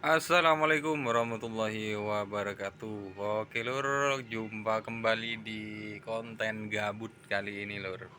Assalamualaikum warahmatullahi wabarakatuh. Oke lur, jumpa kembali di konten gabut kali ini lur.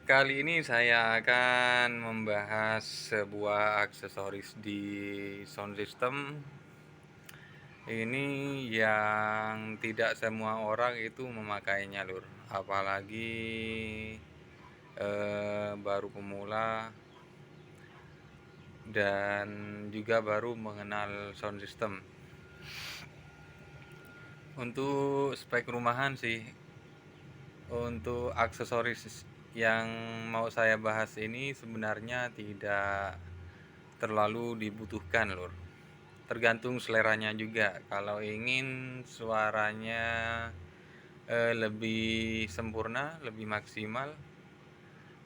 Kali ini saya akan membahas sebuah aksesoris di sound system. Ini yang tidak semua orang itu memakainya lur. Apalagi baru pemula dan juga baru mengenal sound system. Untuk spek rumahan sih, untuk aksesoris yang mau saya bahas ini sebenarnya tidak terlalu dibutuhkan lur. Tergantung seleranya juga. Kalau ingin suaranya lebih sempurna, lebih maksimal,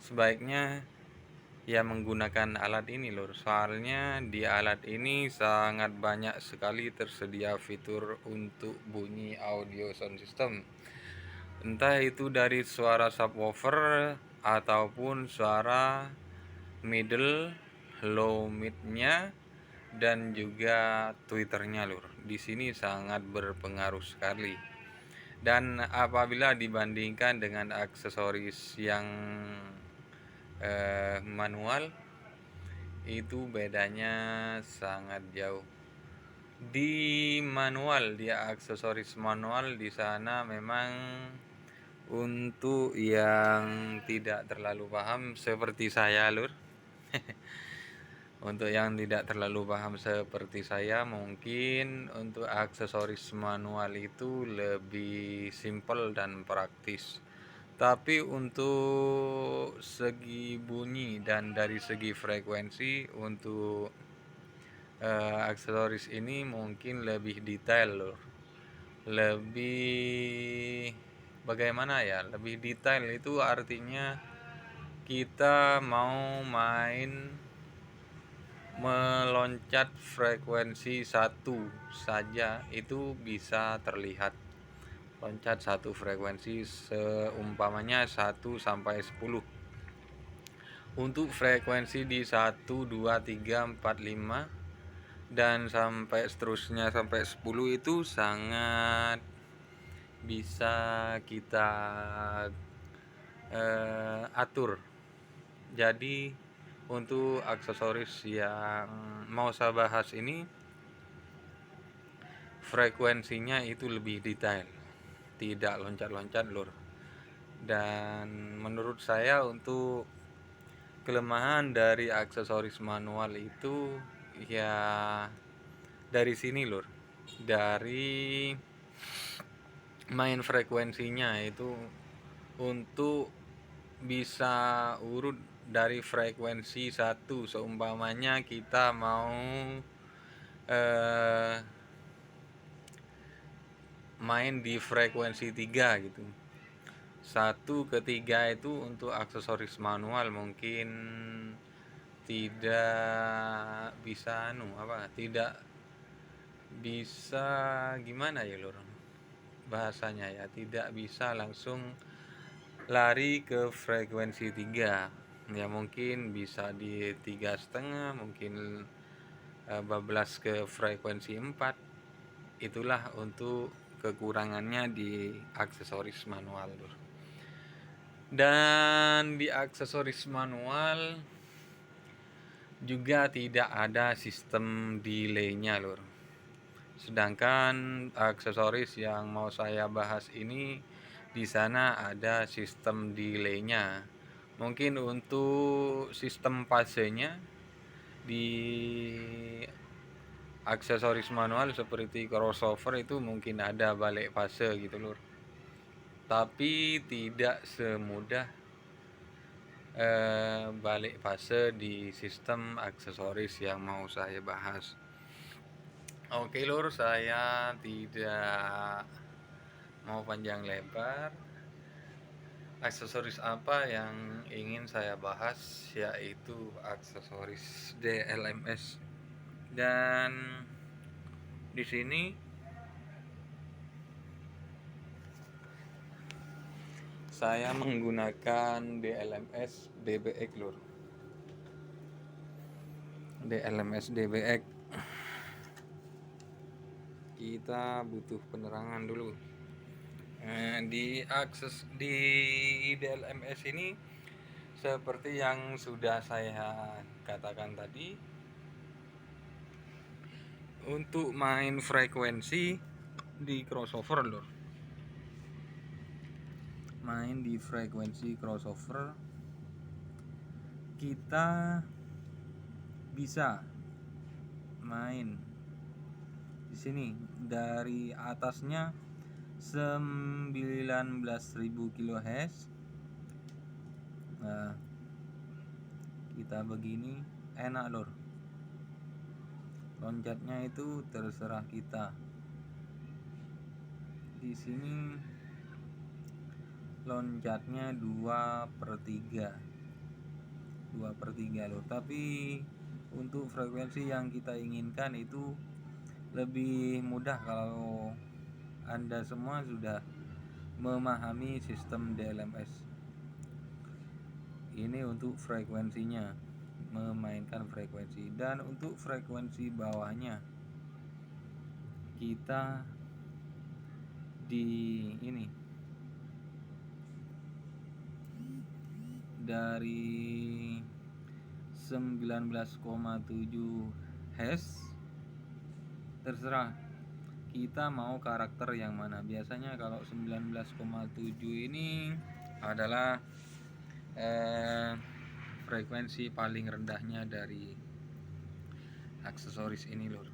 sebaiknya ya menggunakan alat ini lur. Soalnya di alat ini sangat banyak sekali tersedia fitur untuk bunyi audio sound system. Entah itu dari suara subwoofer ataupun suara middle, low midnya dan juga tweeternya lur. Di sini sangat berpengaruh sekali. Dan apabila dibandingkan dengan aksesoris yang manual, itu bedanya sangat jauh. Di aksesoris manual di sana memang untuk yang tidak terlalu paham seperti saya lur. Untuk yang tidak terlalu paham seperti saya, mungkin untuk aksesoris manual itu lebih simpel dan praktis. Tapi untuk segi bunyi dan dari segi frekuensi, untuk aksesoris ini mungkin lebih detail loh. Lebih bagaimana ya? Lebih detail itu artinya kita mau main meloncat frekuensi satu saja itu bisa terlihat. Loncat satu frekuensi seumpamanya 1 sampai 10. Untuk frekuensi di 1, 2, 3, 4, 5 dan sampai seterusnya sampai 10 itu sangat bisa kita atur. Jadi untuk aksesoris yang mau saya bahas ini, frekuensinya itu lebih detail, tidak loncat-loncat lur. Dan menurut saya untuk kelemahan dari aksesoris manual itu ya dari sini lur, dari main frekuensinya itu. Untuk bisa urut dari frekuensi satu, seumpamanya kita mau eh, main di frekuensi 3 gitu. 1 ke 3 itu untuk aksesoris manual mungkin tidak bisa tidak bisa gimana ya lur bahasanya ya, tidak bisa langsung lari ke frekuensi 3 ya, mungkin bisa di 3,5, mungkin bablas ke frekuensi 4. Itulah untuk kekurangannya di aksesoris manual lur. Dan di aksesoris manual juga tidak ada sistem delay-nya lur. Sedangkan aksesoris yang mau saya bahas ini di sana ada sistem delay-nya. Mungkin untuk sistem fasenya di aksesoris manual seperti crossover itu mungkin ada balik fase gitu lur. Tapi tidak semudah balik fase di sistem aksesoris yang mau saya bahas. Oke lur, saya tidak mau panjang lebar. Aksesoris apa yang ingin saya bahas yaitu aksesoris DLMS. Dan di sini saya menggunakan DLMS DBX lur. DLMS DBX. Kita butuh penerangan dulu. Di akses di DLMS ini seperti yang sudah saya katakan tadi, untuk main frekuensi di crossover lor. Main di frekuensi crossover kita bisa main di sini dari atasnya 19.000 kHz. Nah, kita begini enak lor. Loncatnya itu terserah kita. Di sini loncatnya 2/3 lor. Tapi untuk frekuensi yang kita inginkan itu lebih mudah kalau Anda semua sudah memahami sistem DLMS. Ini untuk frekuensinya, memainkan frekuensi. Dan untuk frekuensi bawahnya kita di ini dari 19,7 Hz, terserah kita mau karakter yang mana. Biasanya kalau 19,7 ini adalah frekuensi paling rendahnya dari aksesoris ini lor,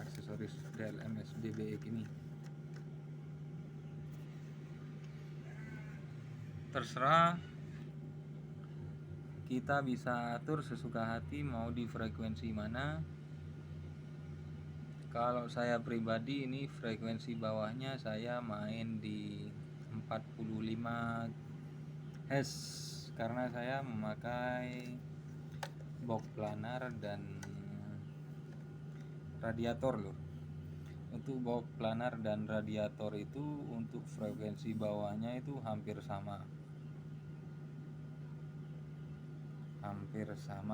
aksesoris DLMS DBX ini. Terserah, kita bisa atur sesuka hati mau di frekuensi mana. Kalau saya pribadi ini frekuensi bawahnya saya main di 45 Hz karena saya memakai box planar dan radiator loh. Untuk box planar dan radiator itu untuk frekuensi bawahnya itu hampir sama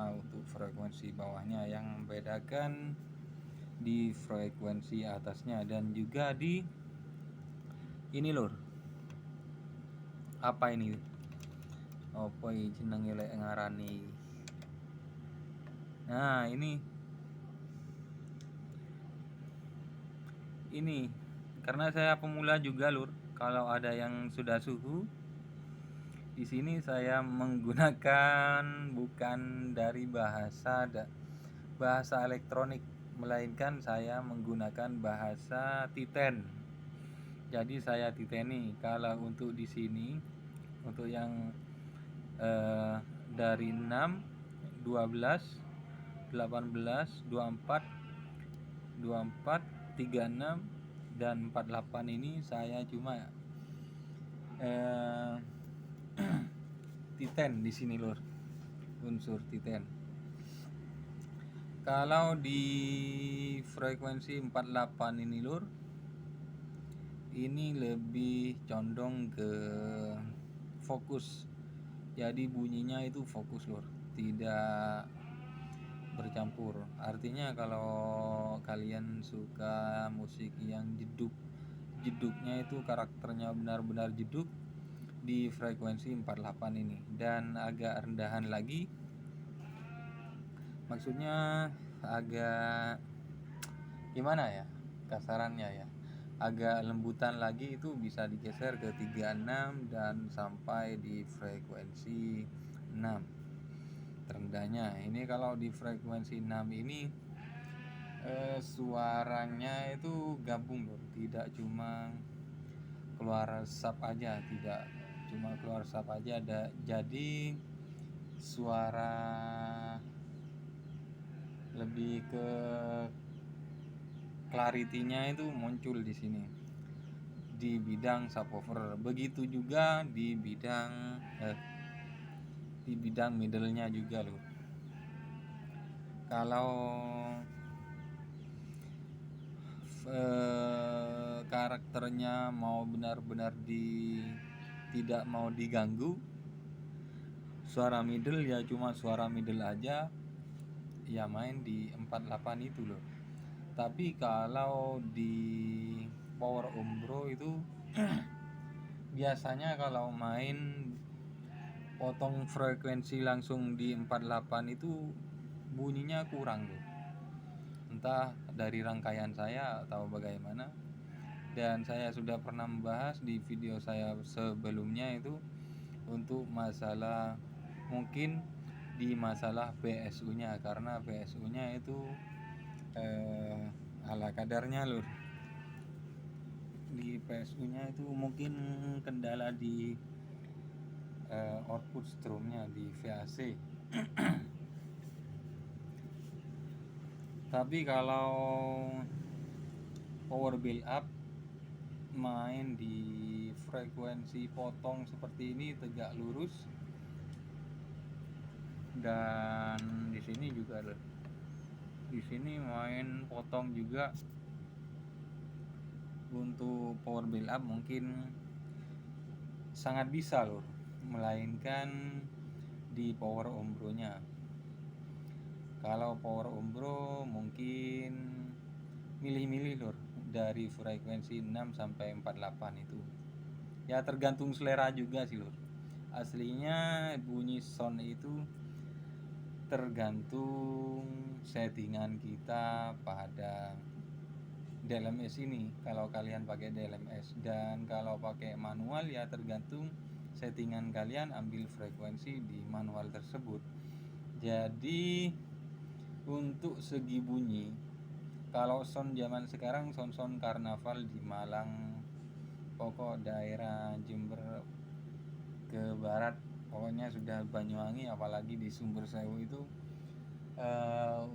untuk frekuensi bawahnya. Yang membedakan di frekuensi atasnya dan juga di ini lor. Apa ini? Apa jenenge lek ngarani? Nah, ini karena saya pemula juga lur. Kalau ada yang sudah suhu, di sini saya menggunakan bukan dari bahasa elektronik, melainkan saya menggunakan bahasa titen. Jadi saya titeni. Kalau untuk di sini, untuk yang dari 6, 12, 18, 24, 36 dan 48 ini saya cuma titen di sini lur, unsur titen. Kalau di frekuensi 48 ini lur, ini lebih condong ke fokus. Jadi bunyinya itu fokus lur, tidak bercampur. Artinya kalau kalian suka musik yang jeduknya itu karakternya benar-benar jeduk, di frekuensi 48 ini. Dan agak rendahan lagi, maksudnya agak gimana ya kasarannya ya, agak lembutan lagi, itu bisa digeser ke 36 dan sampai di frekuensi 6 terendahnya. Ini kalau di frekuensi 6 ini suaranya itu gabung loh, tidak cuma keluar sub aja, ada, jadi suara lebih ke clarity-nya itu muncul di sini di bidang subwoofer. Begitu juga di bidang middle-nya juga loh. Kalau karakternya mau benar-benar tidak mau diganggu, suara middle ya cuma suara middle aja, ya main di 48 itu loh. Tapi kalau di Power Umbro itu biasanya kalau main potong frekuensi langsung di 48 itu bunyinya kurang loh. Entah dari rangkaian saya atau bagaimana. Dan saya sudah pernah membahas di video saya sebelumnya itu untuk masalah mungkin di masalah PSU-nya, karena PSU-nya itu ala kadarnya lur. Di PSU-nya itu mungkin kendala di output strumnya di VAC. Tapi kalau power build up main di frekuensi potong seperti ini tegak lurus, dan di sini juga loh. Di sini main potong juga untuk power build up mungkin sangat bisa loh, melainkan di power umbro-nya. Kalau power umbro mungkin milih-milih lor dari frekuensi 6 sampai 48 itu. Ya tergantung selera juga sih lor. Aslinya bunyi sound itu tergantung settingan kita pada DLMS ini. Kalau kalian pakai DLMS, dan kalau pakai manual ya tergantung settingan kalian, ambil frekuensi di manual tersebut. Jadi untuk segi bunyi, kalau sound zaman sekarang sound karnaval di Malang, pokok daerah Jember ke barat, pokoknya sudah Banyuwangi, apalagi di Sumber Sewu itu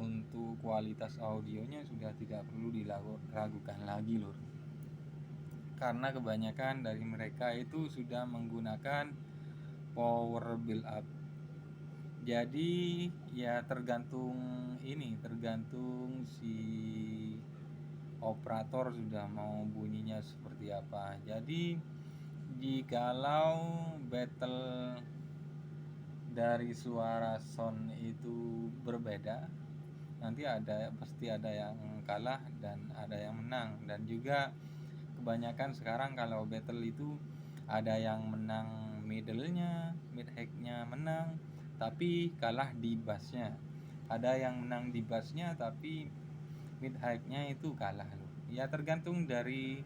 untuk kualitas audionya sudah tidak perlu diragukan lagi lur, karena kebanyakan dari mereka itu sudah menggunakan power build up. Jadi ya tergantung si operator sudah mau bunyinya seperti apa. Jadi jikalau battle dari suara sound itu berbeda, nanti pasti ada yang kalah dan ada yang menang. Dan juga kebanyakan sekarang kalau battle itu ada yang menang middle-nya, mid high-nya menang tapi kalah di bass-nya. Ada yang menang di bass-nya tapi mid high-nya itu kalah loh. Ya tergantung dari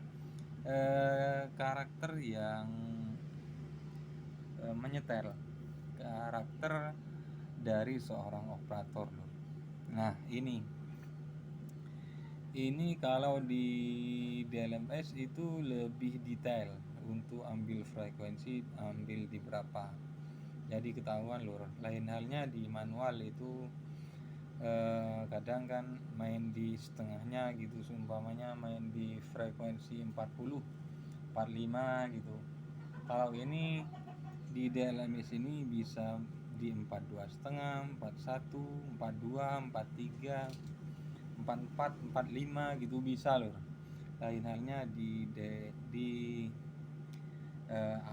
karakter yang menyetel, karakter dari seorang operator loh. Nah ini kalau di DLMS itu lebih detail untuk ambil frekuensi, ambil di berapa, jadi ketahuan lur. Lain halnya di manual itu kadang kan main di setengahnya gitu, seumpamanya main di frekuensi 40, 45 gitu. Kalau ini di DLMS ini bisa di 42,5, 41, 42, 43, 44, 45 gitu bisa loh. Lain halnya di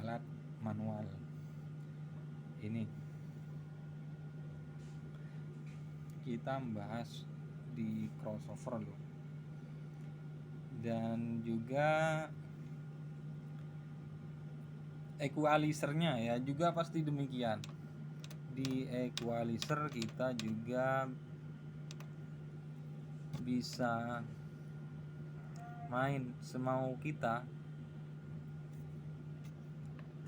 alat manual ini. Kita membahas di crossover loh, dan juga equalizernya ya juga pasti demikian. Di equalizer kita juga bisa main semau kita,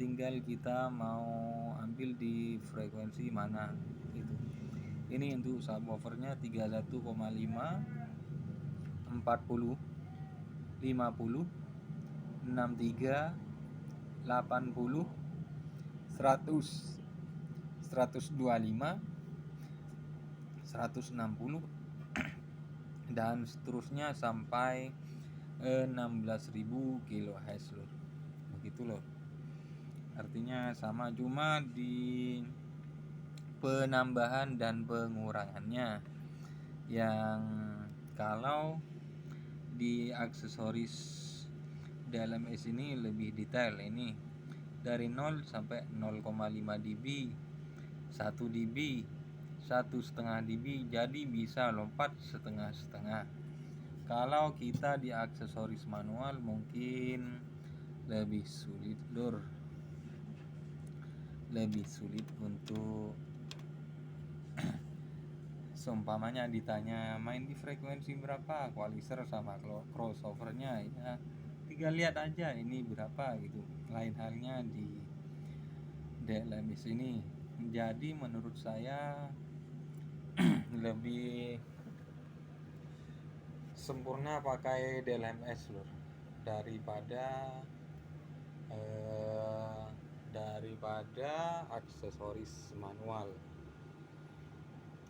tinggal kita mau ambil di frekuensi mana itu. Ini untuk subwoofernya 31,5, 40, 50, 63, 80, 100, 125, 160 dan seterusnya sampai 16.000 kHz loh. Begitu loh. Artinya sama, cuma di penambahan dan pengurangannya yang kalau di aksesoris DLMS ini lebih detail. Ini dari 0 sampai 0,5 dB, 1 dB, 1,5 dB, jadi bisa lompat setengah-setengah. Kalau kita di aksesoris manual mungkin lebih sulit lur, lebih sulit untuk seumpamanya ditanya main di frekuensi berapa, equalizer sama crossovernya, ya tinggal lihat aja ini berapa gitu. Lain halnya di DLMS ini. Jadi menurut saya lebih sempurna pakai DLMS lur daripada aksesoris manual.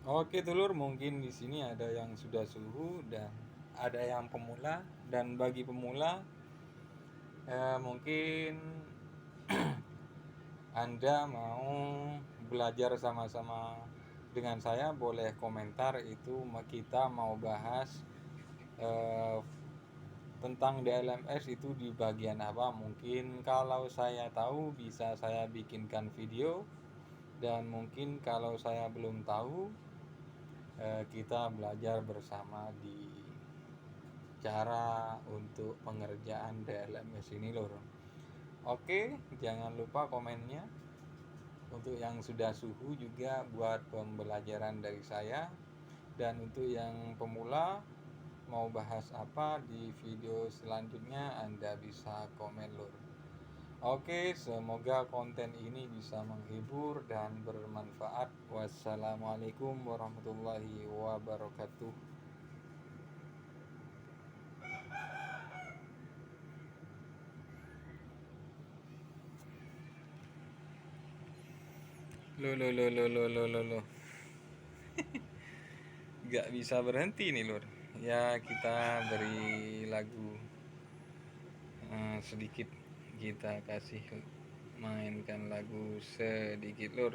Oke telur, mungkin di sini ada yang sudah suhu dan ada yang pemula. Dan bagi pemula mungkin Anda mau belajar sama-sama dengan saya, boleh komentar itu kita mau bahas tentang DLMS itu di bagian apa. Mungkin kalau saya tahu bisa saya bikinkan video, dan mungkin kalau saya belum tahu kita belajar bersama di cara untuk pengerjaan DLMS ini lor. Oke, jangan lupa komennya. Untuk yang sudah suhu juga buat pembelajaran dari saya. Dan untuk yang pemula mau bahas apa di video selanjutnya, Anda bisa komen lur. Oke, semoga konten ini bisa menghibur dan bermanfaat. Wassalamualaikum warahmatullahi wabarakatuh. Lo. Gak bisa berhenti nih lur. Ya kita beri lagu sedikit, kita kasih mainkan lagu sedikit lur.